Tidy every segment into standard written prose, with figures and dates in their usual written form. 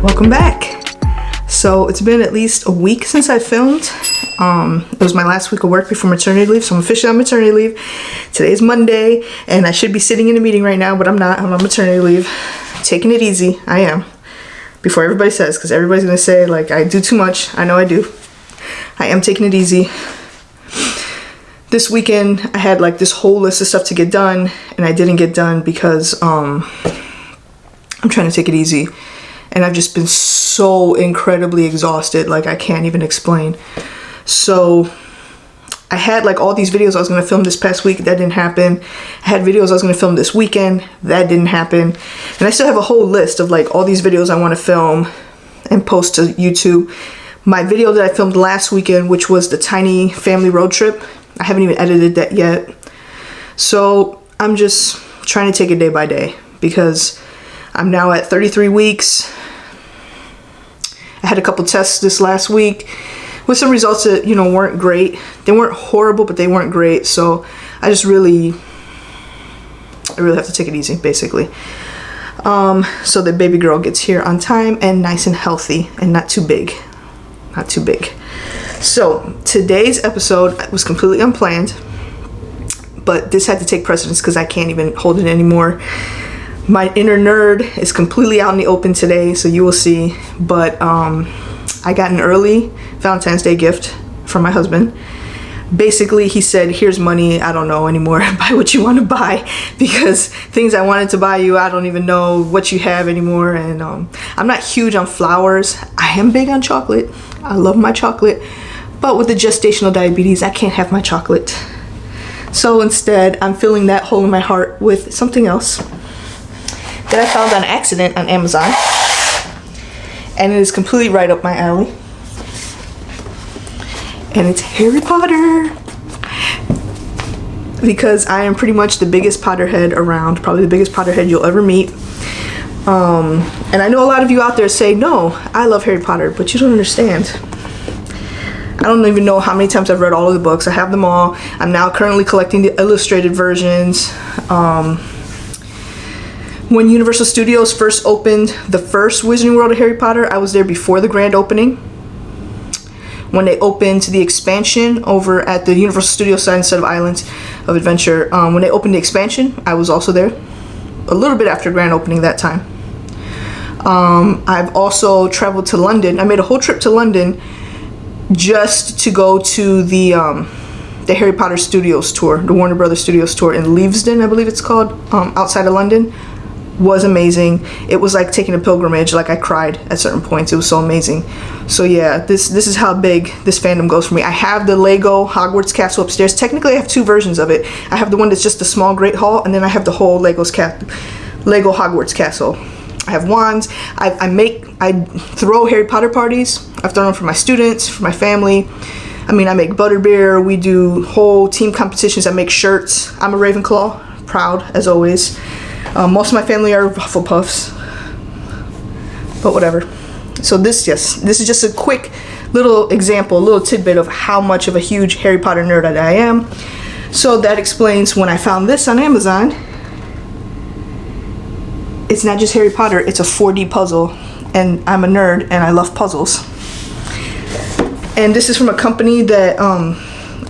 Welcome back. So it's been at least a week since I filmed. It was my last week of work before maternity leave, so I'm officially on maternity leave. Today's Monday, and I should be sitting in a meeting right now, but I'm not. I'm on maternity leave. Taking it easy. I am. Before everybody says, because everybody's gonna say like I do too much. I know I do. I am taking it easy. This weekend I had like this whole list of stuff to get done, and I didn't get done because I'm trying to take it easy. And I've just been so incredibly exhausted, like I can't even explain. So I had like all these videos I was gonna film this past week, that didn't happen. I had videos I was gonna film this weekend, that didn't happen. And I still have a whole list of like all these videos I wanna film and post to YouTube. My video that I filmed last weekend, which was the tiny family road trip, I haven't even edited that yet. So I'm just trying to take it day by day because I'm now at 33 weeks. I had a couple tests this last week with some results that, you know, weren't great. They weren't horrible, but they weren't great. So I really have to take it easy, basically. So the baby girl gets here on time and nice and healthy and not too big. Not too big. So today's episode was completely unplanned, but this had to take precedence because I can't even hold it anymore. My inner nerd is completely out in the open today, so you will see. But I got an early Valentine's Day gift from my husband. Basically, he said, here's money, I don't know anymore, buy what you want to buy, because things I wanted to buy you, I don't even know what you have anymore. And I'm not huge on flowers. I am big on chocolate. I love my chocolate, but with the gestational diabetes, I can't have my chocolate. So instead, I'm filling that hole in my heart with something else that I found on accident on Amazon, and it is completely right up my alley. And it's Harry Potter, because I am pretty much the biggest Potterhead around, probably the biggest Potterhead you'll ever meet. And I know a lot of you out there say, no, I love Harry Potter, but you don't understand. I don't even know how many times I've read all of the books. I have them all. I'm now currently collecting the illustrated versions. When Universal Studios first opened the first Wizarding World of Harry Potter, I was there before the grand opening. When they opened the expansion over at the Universal Studios side instead of Islands of Adventure, when they opened the expansion, I was also there a little bit after grand opening that time. I've also traveled to London. I made a whole trip to London just to go to the Harry Potter Studios tour, the Warner Brothers Studios tour in Leavesden, I believe it's called, outside of London. Was amazing. It was like taking a pilgrimage. Like I cried at certain points. It was so amazing. So yeah, this is how big this fandom goes for me. I have the Lego Hogwarts castle upstairs. Technically I have two versions of it. I have the one that's just a small Great Hall, and then I have the whole Lego Hogwarts castle. I have wands. I throw Harry Potter parties. I've thrown them for my students, for my family. I mean, I make butterbeer. We do whole team competitions. I make shirts. I'm a Ravenclaw, proud as always. Most of my family are Hufflepuffs, but whatever. So this is just a quick little example, a little tidbit of how much of a huge Harry Potter nerd I am. So that explains when I found this on Amazon. It's not just Harry Potter, it's a 4D puzzle, and I'm a nerd and I love puzzles. And this is from a company that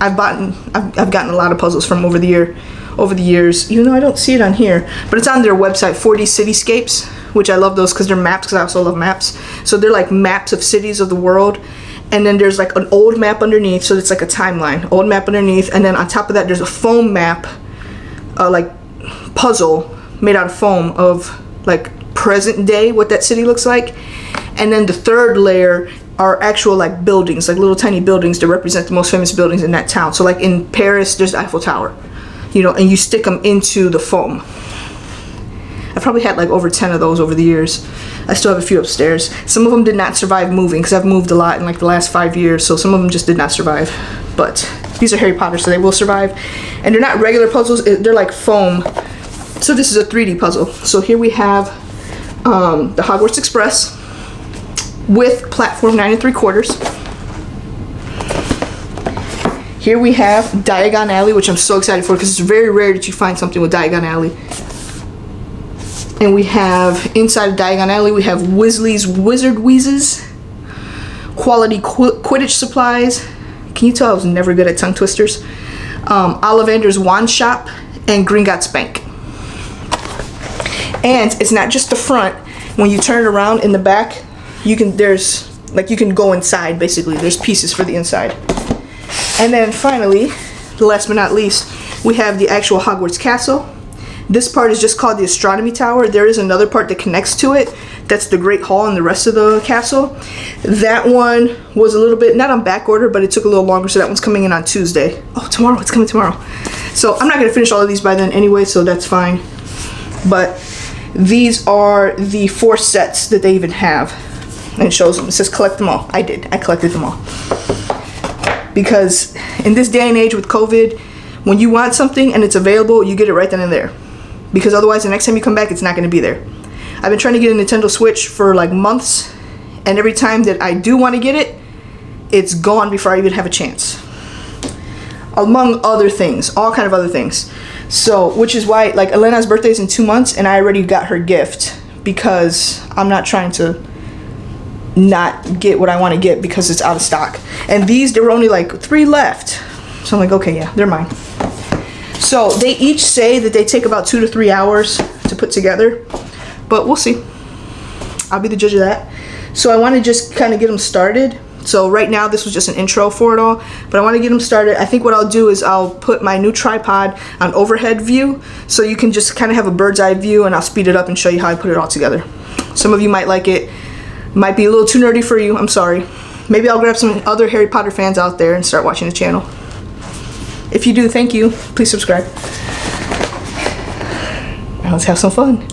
I've gotten a lot of puzzles from over the years, even though I don't see it on here, but it's on their website, 4D Cityscapes, which I love those because they're maps, because I also love maps. So they're like maps of cities of the world, and then there's like an old map underneath, so it's like a timeline, old map underneath, and then on top of that there's a foam map, like puzzle made out of foam of like present day, what that city looks like. And then the third layer are actual like buildings, like little tiny buildings that represent the most famous buildings in that town. So like in Paris, there's the Eiffel Tower. You know, and you stick them into the foam. I've probably had like over 10 of those over the years. I still have a few upstairs. Some of them did not survive moving because I've moved a lot in like the last 5 years, so some of them just did not survive. But these are Harry Potter, so they will survive. And they're not regular puzzles, they're like foam. So this is a 3D puzzle. So here we have the Hogwarts Express with platform 9 3/4. Here we have Diagon Alley, which I'm so excited for because it's very rare that you find something with Diagon Alley. And we have inside of Diagon Alley, we have Wisley's Wizard Wheezes, Quality Quidditch Supplies. Can you tell I was never good at tongue twisters? Ollivander's Wand Shop, and Gringotts Bank. And it's not just the front. When you turn it around in the back, you can go inside basically. There's pieces for the inside. And then finally, last but not least, we have the actual Hogwarts Castle. This part is just called the Astronomy Tower. There is another part that connects to it. That's the Great Hall and the rest of the castle. That one was a little bit, not on back order, but it took a little longer, so that one's coming in on Tuesday. Oh, tomorrow, it's coming tomorrow. So I'm not gonna finish all of these by then anyway, so that's fine. But these are the 4 sets that they even have. And it shows them, it says collect them all. I did, I collected them all. Because in this day and age with COVID, when you want something and it's available, you get it right then and there. Because otherwise the next time you come back, it's not gonna be there. I've been trying to get a Nintendo Switch for like months, and every time that I do want to get it, it's gone before I even have a chance. Among other things, all kind of other things. So, which is why, like, Elena's birthday is in 2 months, and I already got her gift, because I'm not trying to not get what I want to get because it's out of stock. And these, there were only like 3 left. So I'm like, okay, yeah, they're mine. So they each say that they take about 2 to 3 hours to put together, but we'll see. I'll be the judge of that. So I want to just kind of get them started. So right now this was just an intro for it all, but I want to get them started. I think what I'll do is I'll put my new tripod on overhead view, so you can just kind of have a bird's eye view, and I'll speed it up and show you how I put it all together. Some of you might like it. Might be a little too nerdy for you, I'm sorry. Maybe I'll grab some other Harry Potter fans out there and start watching the channel. If you do, thank you. Please subscribe. Now let's have some fun.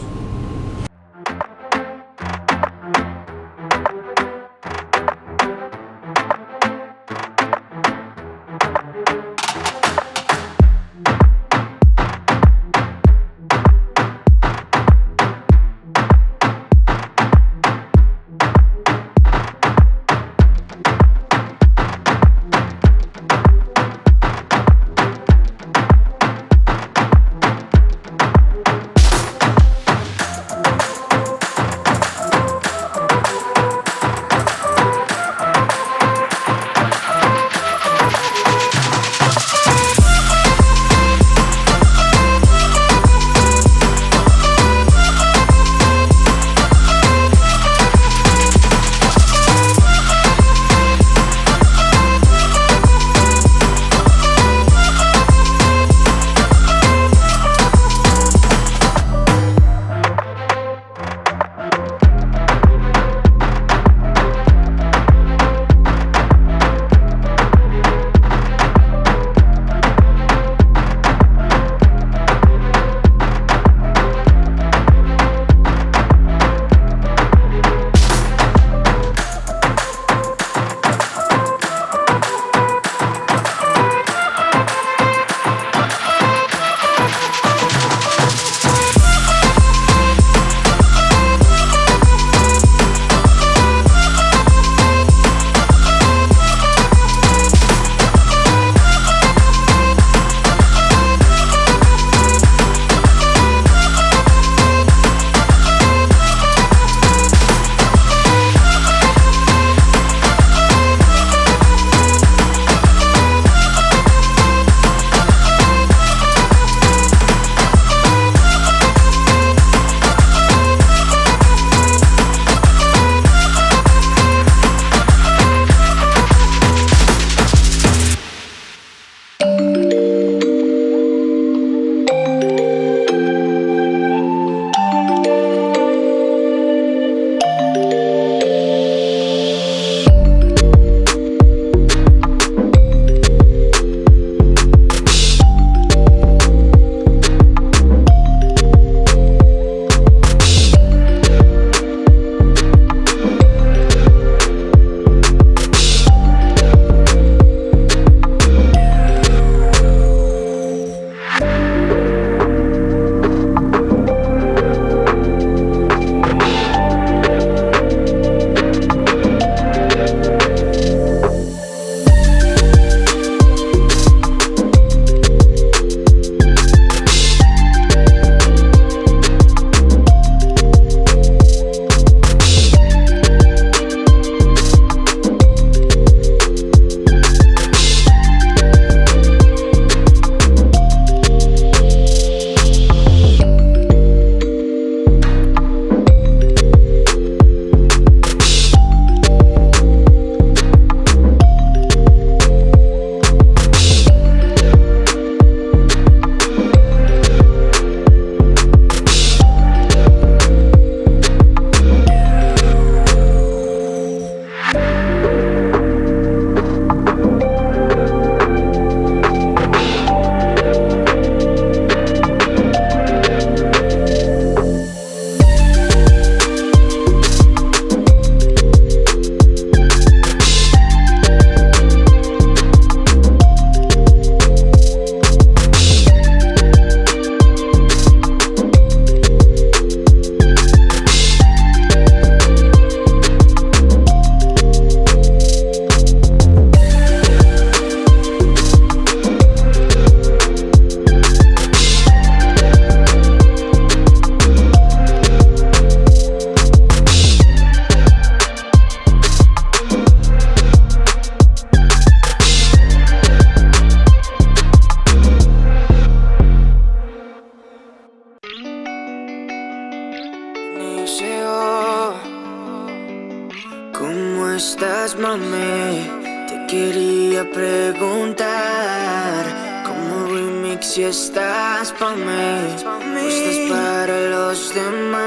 preguntar como remix si estás pa' mí o estás para los demás.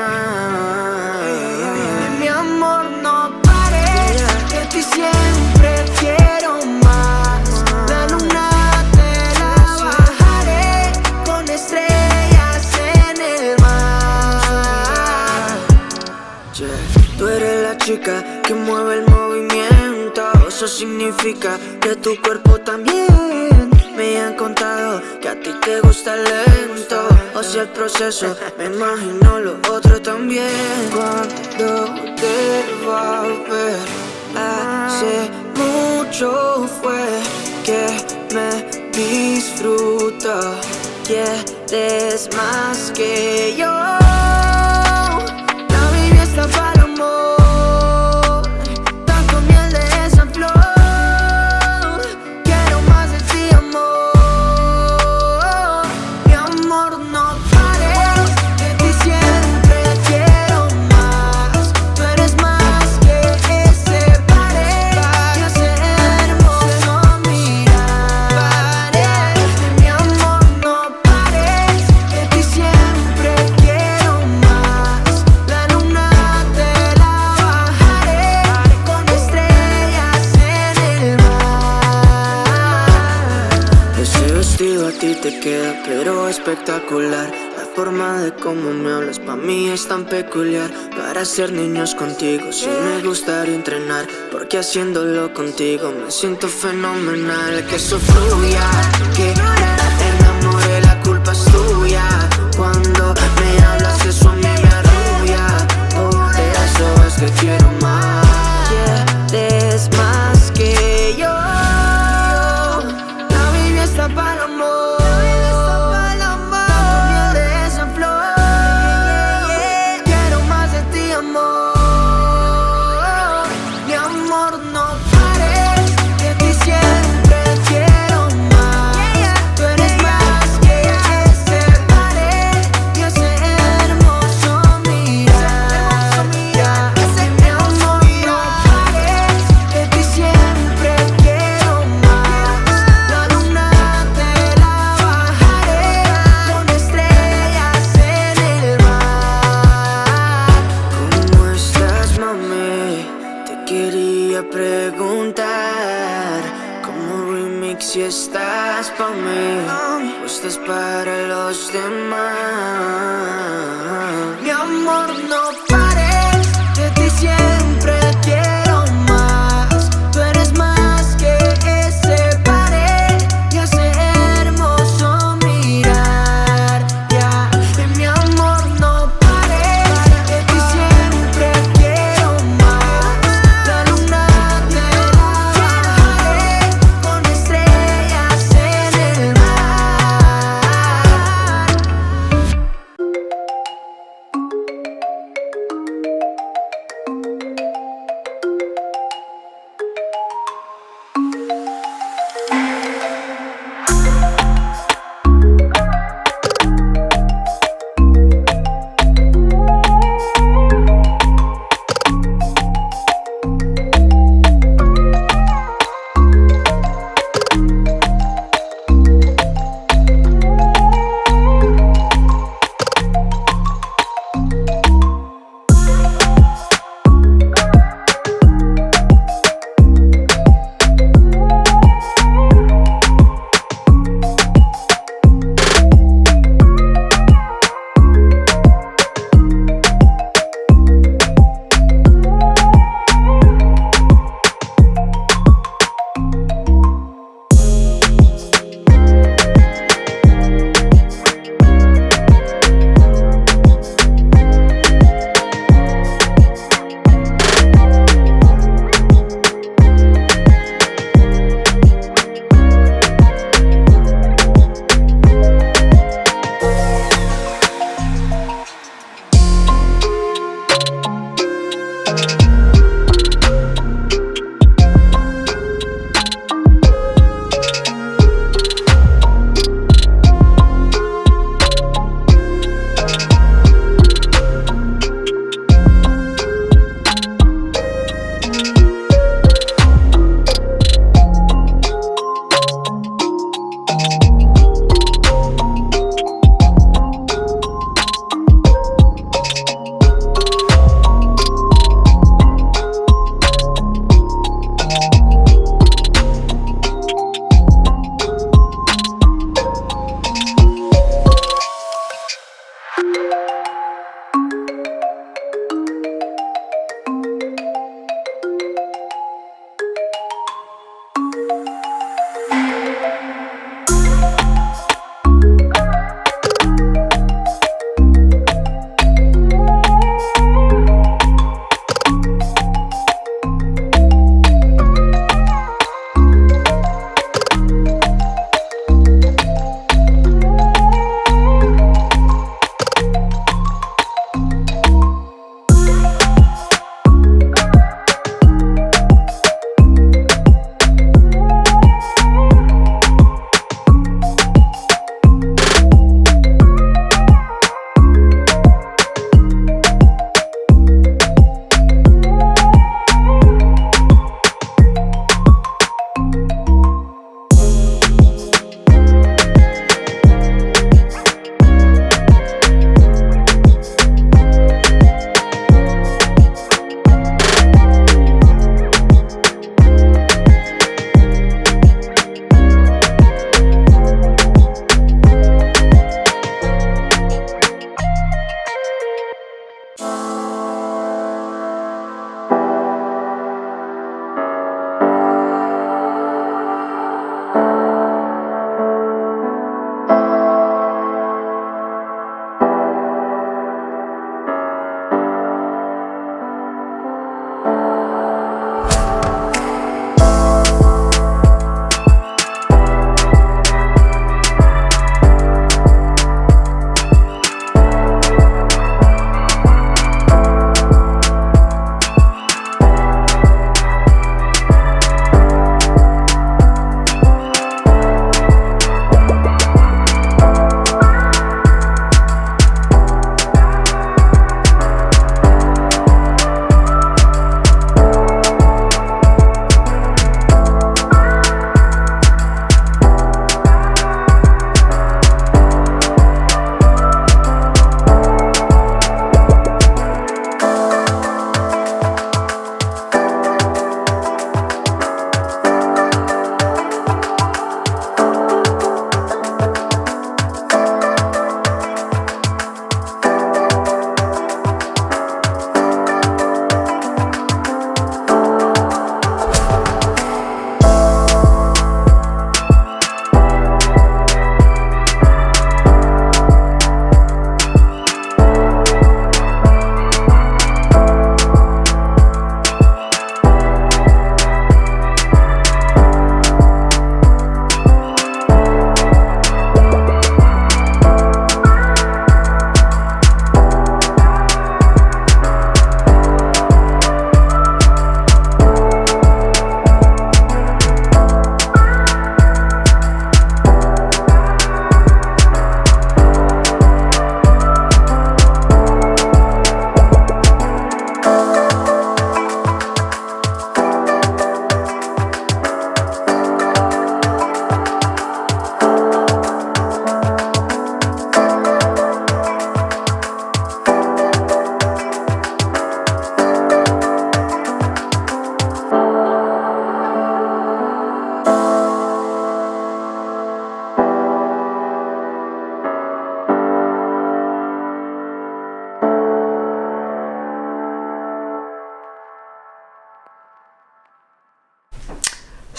Mi amor, no pares, que a ti siempre quiero más. La luna te la bajaré con estrellas en el mar. Tú eres la chica que mueve el movimiento. Eso significa que tu cuerpo también. Me han contado que a ti te gusta lento. O sea, el proceso, me imagino lo otro también. Cuando te va a ver, hace mucho fue que me disfruto. Quieres más que yo. La viví hasta para el amor. Tanto miel de esa flor. Quiero más de ti, amor. Mi amor, no pares, de ti siempre quiero más. Tú eres más que ese pared. Y hace hermoso mirar. Mi amor, no pares, de ti siempre quiero más. La luna te la bajaré con estrellas en el mar. Ese vestido a ti te queda pero espectacular. La forma de cómo me hablas pa' mí es tan peculiar. Para ser niños contigo sí me gustaría entrenar, porque haciéndolo contigo me siento fenomenal. Que eso fluya, que te enamore, la culpa es tuya. Cuando me hablas eso a mí me arrulla. Por eso es que quiero más. Quieres más que yo. La viví hasta para el amor. Tanto miel de esa flor. Quiero más de ti, amor. Mi amor, no pares, de ti siempre quiero más. Tú eres más que ese pared y ese hermoso mirar. Mi amor, no pares, de ti siempre quiero más. La luna te la bajaré con estrellas en el mar. ¿Cómo estás, mami? Te quería preguntar como remix si estás pa' mí o estás para los demás. Mi amor, no pares, de ti siempre quiero más. Tú eres más que ese pared y ese hermoso mirar. Mi amor, no pares, de ti siempre quiero más. La luna te la bajaré con estrellas en el mar.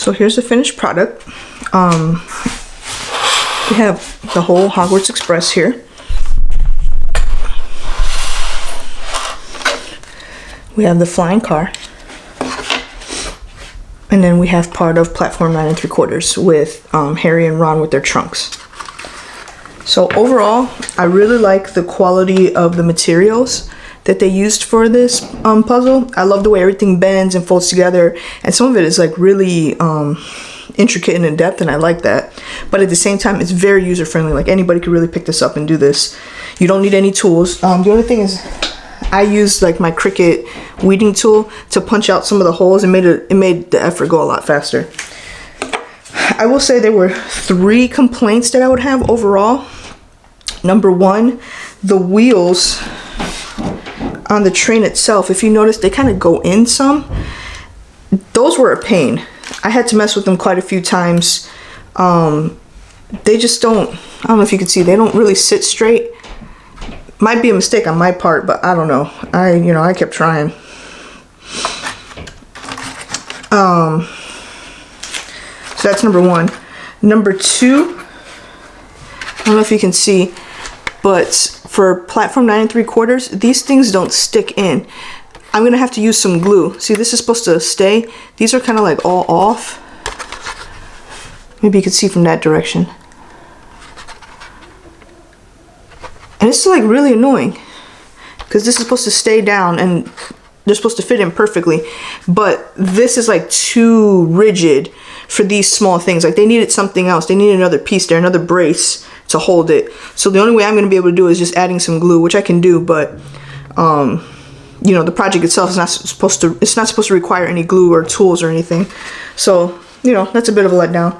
So here's the finished product. We have the whole Hogwarts Express here. We have the flying car. And then we have part of platform 9 3/4 with Harry and Ron with their trunks. So overall, I really like the quality of the materials that they used for this puzzle. I love the way everything bends and folds together, and some of it is like really intricate and in depth, and I like that. But at the same time, it's very user friendly. Like anybody could really pick this up and do this. You don't need any tools. The only thing is, I used like my Cricut weeding tool to punch out some of the holes, and it made the effort go a lot faster. I will say there were 3 complaints that I would have overall. Number 1, the wheels on the train itself, if you notice, they kind of go in some. Those were a pain. I had to mess with them quite a few times. They just don't, I don't know if you can see, they don't really sit straight. Might be a mistake on my part, but I don't know. I kept trying. So that's number 1. Number 2, I don't know if you can see, but for platform 9 3/4, these things don't stick in. I'm gonna have to use some glue. See, this is supposed to stay. These are kind of like all off. Maybe you can see from that direction. And it's like really annoying because this is supposed to stay down and they're supposed to fit in perfectly, but this is like too rigid for these small things. Like they needed something else. They needed another piece there, another brace to hold it. So the only way I'm going to be able to do is just adding some glue, which I can do, but the project itself is not supposed to require any glue or tools or anything. So, that's a bit of a letdown.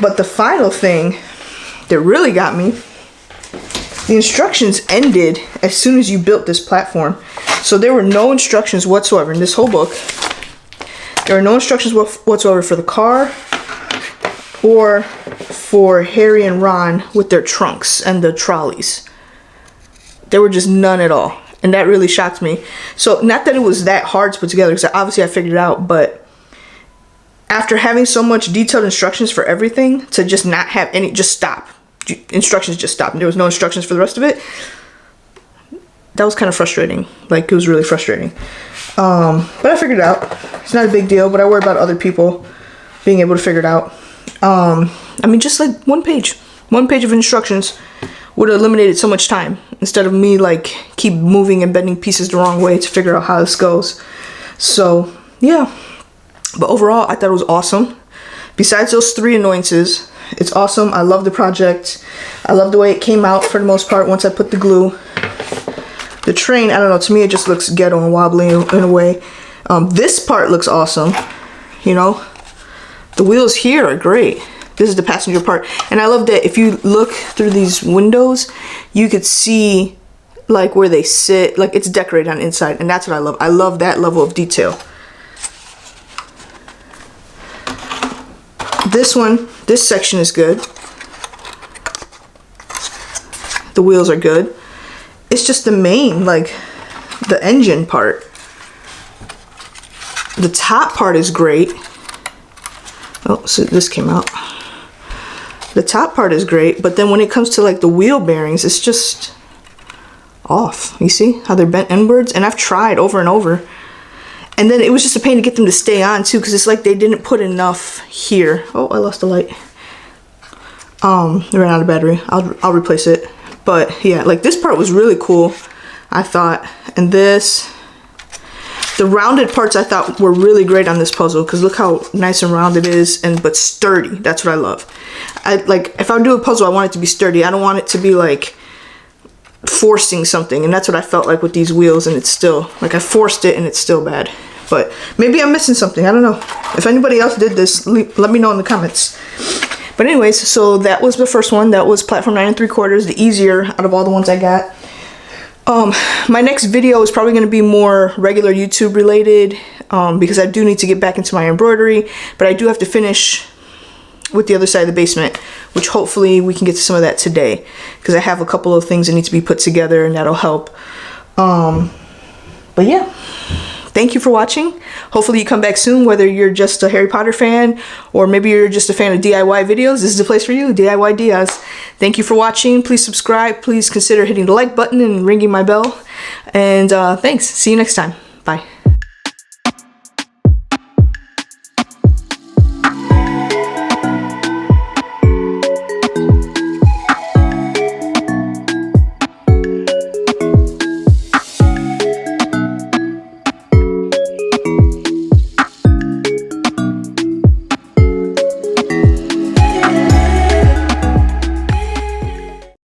But the final thing that really got me, the instructions ended as soon as you built this platform. So there were no instructions whatsoever in this whole book. There are no instructions whatsoever for the car or for Harry and Ron with their trunks and the trolleys. There were just none at all. And that really shocked me. So not that it was that hard to put together, because obviously I figured it out, but after having so much detailed instructions for everything, to just not have any, just stop. Instructions just stopped. And there was no instructions for the rest of it. That was kind of frustrating. Like, it was really frustrating. But I figured it out. It's not a big deal, but I worry about other people being able to figure it out. Just like one page of instructions would have eliminated so much time instead of me like keep moving and bending pieces the wrong way to figure out how this goes. So yeah, but overall I thought it was awesome. Besides those 3 annoyances, it's awesome. I love the project. I love the way it came out for the most part once I put the glue. The train, I don't know, to me it just looks ghetto and wobbly in a way. This part looks awesome, The wheels here are great. This is the passenger part. And I love that if you look through these windows, you could see like where they sit. Like it's decorated on the inside, and that's what I love. I love that level of detail. This section is good. The wheels are good. It's just the main, like the engine part. The top part is great. Oh, so this came out. The top part is great, but then when it comes to like the wheel bearings, it's just off. You see how they're bent inwards? And I've tried over and over. And then it was just a pain to get them to stay on too, because it's like they didn't put enough here. Oh, I lost the light. They ran out of battery. I'll replace it. But yeah, like this part was really cool, I thought. And the rounded parts I thought were really great on this puzzle, because look how nice and round it is, but sturdy. That's what I love. If I do a puzzle, I want it to be sturdy. I don't want it to be like forcing something, and that's what I felt like with these wheels, and it's still like I forced it and it's still bad. But maybe I'm missing something. I don't know. If anybody else did this, let me know in the comments. But anyways, so that was the first one. That was platform 9 3/4, the easier out of all the ones I got. My next video is probably going to be more regular YouTube related, because I do need to get back into my embroidery, but I do have to finish with the other side of the basement, which hopefully we can get to some of that today, because I have a couple of things that need to be put together, and that'll help. But yeah, thank you for watching. Hopefully you come back soon, whether you're just a Harry Potter fan or maybe you're just a fan of DIY videos. This is the place for you, DIY Diaz. Thank you for watching. Please subscribe. Please consider hitting the like button and ringing my bell. And thanks. See you next time. Bye.